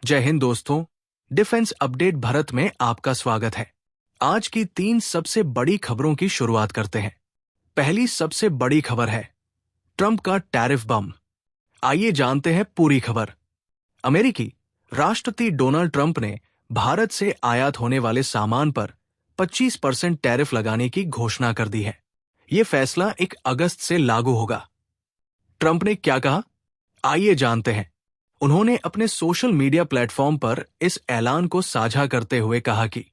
जय हिंद दोस्तों। Defence update Bharat में आपका स्वागत है। आज की 3 सबसे बड़ी खबरों की शुरुआत करते हैं। पहली सबसे बड़ी खबर है ट्रंप का टैरिफ बम। आइए जानते हैं पूरी खबर। अमेरिकी राष्ट्रपति डोनाल्ड ट्रंप ने भारत से आयात होने वाले सामान पर 25% टैरिफ लगाने की घोषणा कर दी है। यह फैसला 1 अगस्त से लागू होगा। ट्रंप ने क्या कहा, आइए जानते हैं। उन्होंने अपने सोशल मीडिया प्लेटफॉर्म पर इस ऐलान को साझा करते हुए कहा कि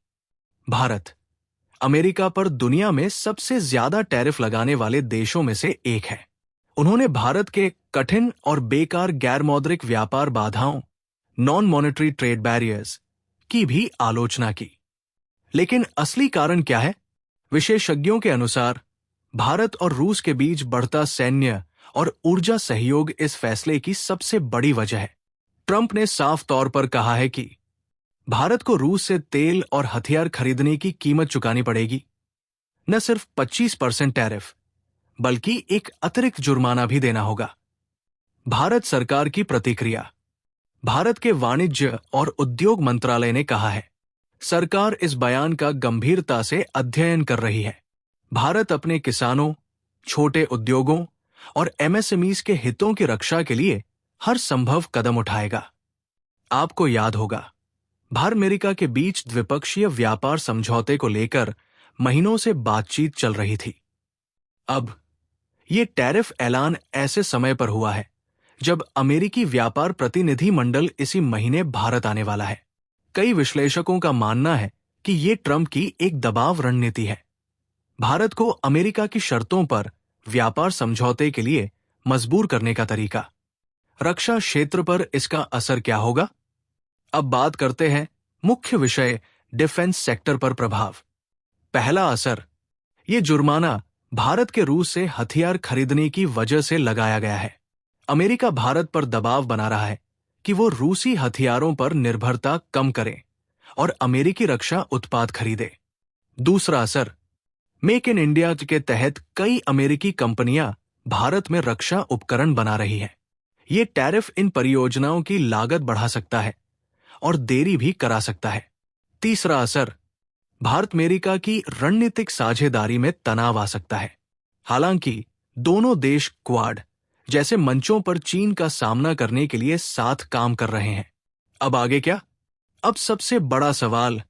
भारत अमेरिका पर दुनिया में सबसे ज्यादा टैरिफ लगाने वाले देशों में से एक है। उन्होंने भारत के कठिन और बेकार गैर मौद्रिक व्यापार बाधाओं, नॉन मॉनेटरी ट्रेड बैरियर्स की भी आलोचना की। लेकिन असली कारण क्या है? विशेषज्ञों के अनुसार भारत और रूस के बीच बढ़ता सैन्य और ऊर्जा सहयोग इस फैसले की सबसे बड़ी वजह है। ट्रंप ने साफ तौर पर कहा है कि भारत को रूस से तेल और हथियार खरीदने की कीमत चुकानी पड़ेगी। न सिर्फ 25% टैरिफ, बल्कि एक अतिरिक्त जुर्माना भी देना होगा। भारत सरकार की प्रतिक्रिया। भारत के वाणिज्य और उद्योग मंत्रालय ने कहा है, सरकार इस बयान का गंभीरता से अध्ययन कर रही है। भारत अपने किसानों, छोटे उद्योगों और एमएसएमईज के हितों की रक्षा के लिए हर संभव कदम उठाएगा। आपको याद होगा, भारत अमेरिका के बीच द्विपक्षीय व्यापार समझौते को लेकर महीनों से बातचीत चल रही थी। अब ये टैरिफ ऐलान ऐसे समय पर हुआ है जब अमेरिकी व्यापार प्रतिनिधि मंडल इसी महीने भारत आने वाला है। कई विश्लेषकों का मानना है कि ये ट्रंप की एक दबाव रणनीति है। भारत को अमेरिका की शर्तों पर व्यापार समझौते के लिए मजबूर करने का तरीका। रक्षा क्षेत्र पर इसका असर क्या होगा? अब बात करते हैं मुख्य विषय डिफेंस सेक्टर पर प्रभाव। पहला असर, ये जुर्माना भारत के रूस से हथियार खरीदने की वजह से लगाया गया है। अमेरिका भारत पर दबाव बना रहा है कि वो रूसी हथियारों पर निर्भरता कम करे और अमेरिकी रक्षा उत्पाद खरीदे। दूसरा असर, मेक इन इंडिया के तहत कई अमेरिकी कंपनियां भारत में रक्षा उपकरण बना रही हैं। ये टैरिफ इन परियोजनाओं की लागत बढ़ा सकता है और देरी भी करा सकता है। तीसरा असर, भारत अमेरिका की रणनीतिक साझेदारी में तनाव आ सकता है। हालांकि दोनों देश क्वाड जैसे मंचों पर चीन का सामना करने के लिए साथ काम कर रहे हैं। अब आगे क्या? अब सबसे बड़ा सवाल,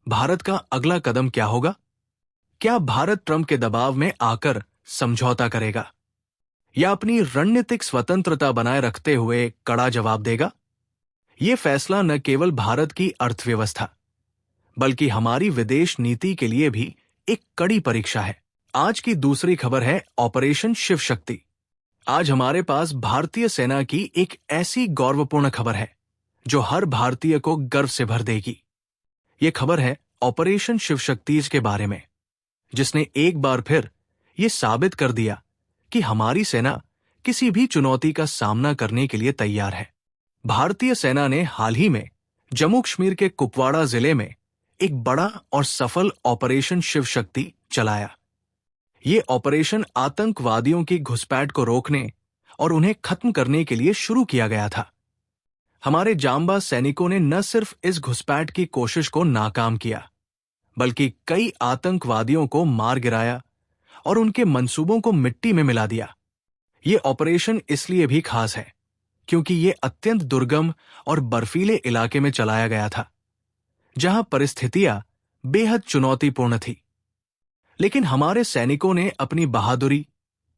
भारत का अगला कदम क्या होगा? क्या भारत ट्रंप के दबाव में आकर समझौता करेगा या अपनी रणनीतिक स्वतंत्रता बनाए रखते हुए कड़ा जवाब देगा? यह फैसला न केवल भारत की अर्थव्यवस्था बल्कि हमारी विदेश नीति के लिए भी एक कड़ी परीक्षा है। आज की दूसरी खबर है ऑपरेशन शिव शक्ति। आज हमारे पास भारतीय सेना की एक ऐसी गौरवपूर्ण खबर है जो हर भारतीय को गर्व से भर देगी। यह खबर है ऑपरेशन शिव शक्ति के बारे में, जिसने एक बार फिर यह साबित कर दिया कि हमारी सेना किसी भी चुनौती का सामना करने के लिए तैयार है। भारतीय सेना ने हाल ही में जम्मू कश्मीर के कुपवाड़ा जिले में एक बड़ा और सफल ऑपरेशन शिव शक्ति चलाया। ये ऑपरेशन आतंकवादियों की घुसपैठ को रोकने और उन्हें खत्म करने के लिए शुरू किया गया था। हमारे जांबाज सैनिकों ने न सिर्फ इस घुसपैठ की कोशिश को नाकाम किया, बल्कि कई आतंकवादियों को मार गिराया और उनके मंसूबों को मिट्टी में मिला दिया। ये ऑपरेशन इसलिए भी खास है क्योंकि ये अत्यंत दुर्गम और बर्फीले इलाके में चलाया गया था, जहां परिस्थितियां बेहद चुनौतीपूर्ण थी। लेकिन हमारे सैनिकों ने अपनी बहादुरी,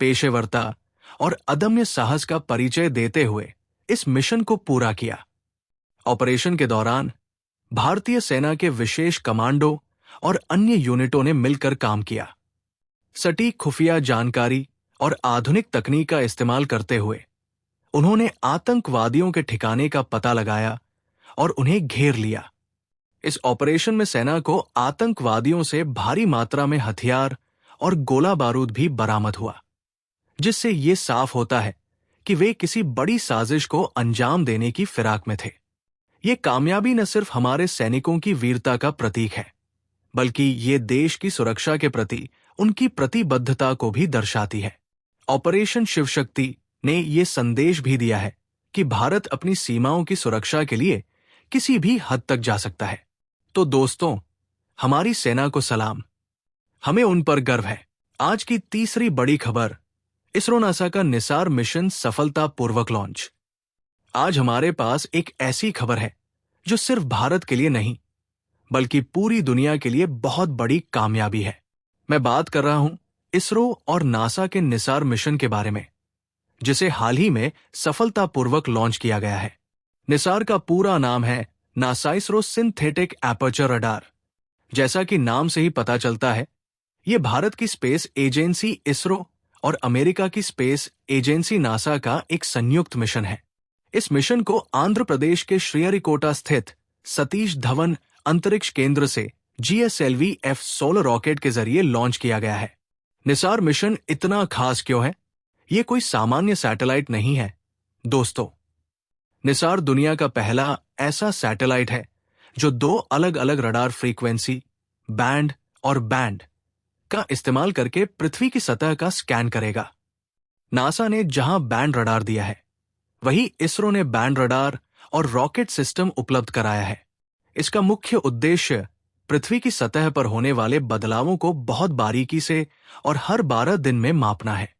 पेशेवरता और अदम्य साहस का परिचय देते हुए इस मिशन को पूरा किया। ऑपरेशन के दौरान भारतीय सेना के विशेष कमांडो और अन्य यूनिटों ने मिलकर काम किया। सटीक खुफिया जानकारी और आधुनिक तकनीक का इस्तेमाल करते हुए उन्होंने आतंकवादियों के ठिकाने का पता लगाया और उन्हें घेर लिया। इस ऑपरेशन में सेना को आतंकवादियों से भारी मात्रा में हथियार और गोला बारूद भी बरामद हुआ, जिससे ये साफ होता है कि वे किसी बड़ी साजिश को अंजाम देने की फिराक में थे। ये कामयाबी न सिर्फ हमारे सैनिकों की वीरता का प्रतीक है, बल्कि ये देश की सुरक्षा के प्रति उनकी प्रतिबद्धता को भी दर्शाती है। ऑपरेशन शिव शक्ति ने ये संदेश भी दिया है कि भारत अपनी सीमाओं की सुरक्षा के लिए किसी भी हद तक जा सकता है। तो दोस्तों, हमारी सेना को सलाम, हमें उन पर गर्व है। आज की तीसरी बड़ी खबर, इसरो नासा का निसार मिशन सफलतापूर्वक लॉन्च। आज हमारे पास एक ऐसी खबर है जो सिर्फ भारत के लिए नहीं बल्कि पूरी दुनिया के लिए बहुत बड़ी कामयाबी है। मैं बात कर रहा हूं इसरो और नासा के निसार मिशन के बारे में, जिसे हाल ही में सफलतापूर्वक लॉन्च किया गया है। निसार का पूरा नाम है NASA ISRO synthetic aperture radar. जैसा कि नाम से ही पता चलता है, यह भारत की स्पेस एजेंसी इसरो और अमेरिका की स्पेस एजेंसी नासा का एक संयुक्त मिशन है। इस मिशन को आंध्र प्रदेश के श्रीहरिकोटा स्थित सतीश धवन अंतरिक्ष केंद्र से GSLV F-16 रॉकेट के जरिए लॉन्च किया गया है। निसार मिशन इतना खास क्यों है? यह कोई सामान्य सैटेलाइट नहीं है दोस्तों। निसार दुनिया का पहला ऐसा सैटेलाइट है जो 2 अलग-अलग रडार फ्रीक्वेंसी, बैंड और बैंड का इस्तेमाल करके पृथ्वी की सतह का स्कैन करेगा। नासा ने जहां बैंड रडार दिया है, वहीं इसरो ने बैंड रडार और रॉकेट सिस्टम उपलब्ध कराया है। इसका मुख्य उद्देश्य पृथ्वी की सतह पर होने वाले बदलावों को बहुत बारीकी से और हर 12 दिन में मापना है।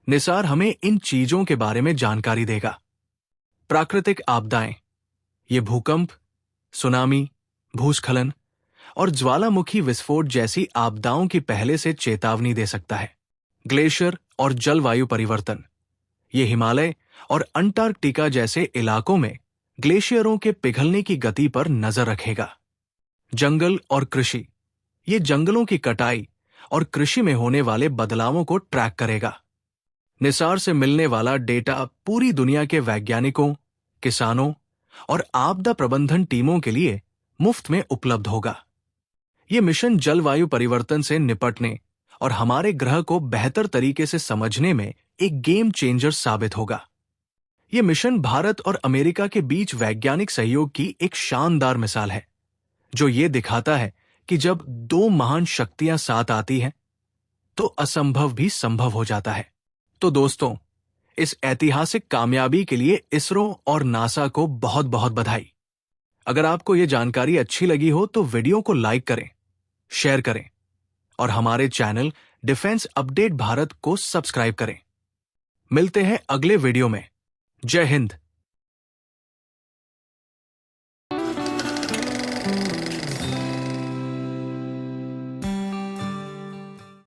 निसार हमें इन चीजों के बारे में जानकारी देगा। प्राकृतिक आपदाएं, ये भूकंप, सुनामी, भूस्खलन और ज्वालामुखी विस्फोट जैसी आपदाओं की पहले से चेतावनी दे सकता है। ग्लेशियर और जलवायु परिवर्तन, ये हिमालय और अंटार्कटिका जैसे इलाकों में ग्लेशियरों के पिघलने की गति पर नजर रखेगा। जंगल और कृषि, ये जंगलों की कटाई और कृषि में होने वाले बदलावों को ट्रैक करेगा। निसार से मिलने वाला डेटा पूरी दुनिया के वैज्ञानिकों, किसानों और आपदा प्रबंधन टीमों के लिए मुफ्त में उपलब्ध होगा। ये मिशन जलवायु परिवर्तन से निपटने और हमारे ग्रह को बेहतर तरीके से समझने में एक गेम चेंजर साबित होगा। ये मिशन भारत और अमेरिका के बीच वैज्ञानिक सहयोग की एक शानदार मिसाल है, जो ये दिखाता है कि जब 2 महान शक्तियां साथ आती हैं, तो असंभव भी संभव हो जाता है। तो दोस्तों, इस ऐतिहासिक कामयाबी के लिए इसरो और नासा को बहुत बहुत बधाई। अगर आपको ये जानकारी अच्छी लगी हो तो वीडियो को लाइक करें, शेयर करें और हमारे चैनल डिफेंस अपडेट भारत को सब्सक्राइब करें। मिलते हैं अगले वीडियो में। जय हिंद।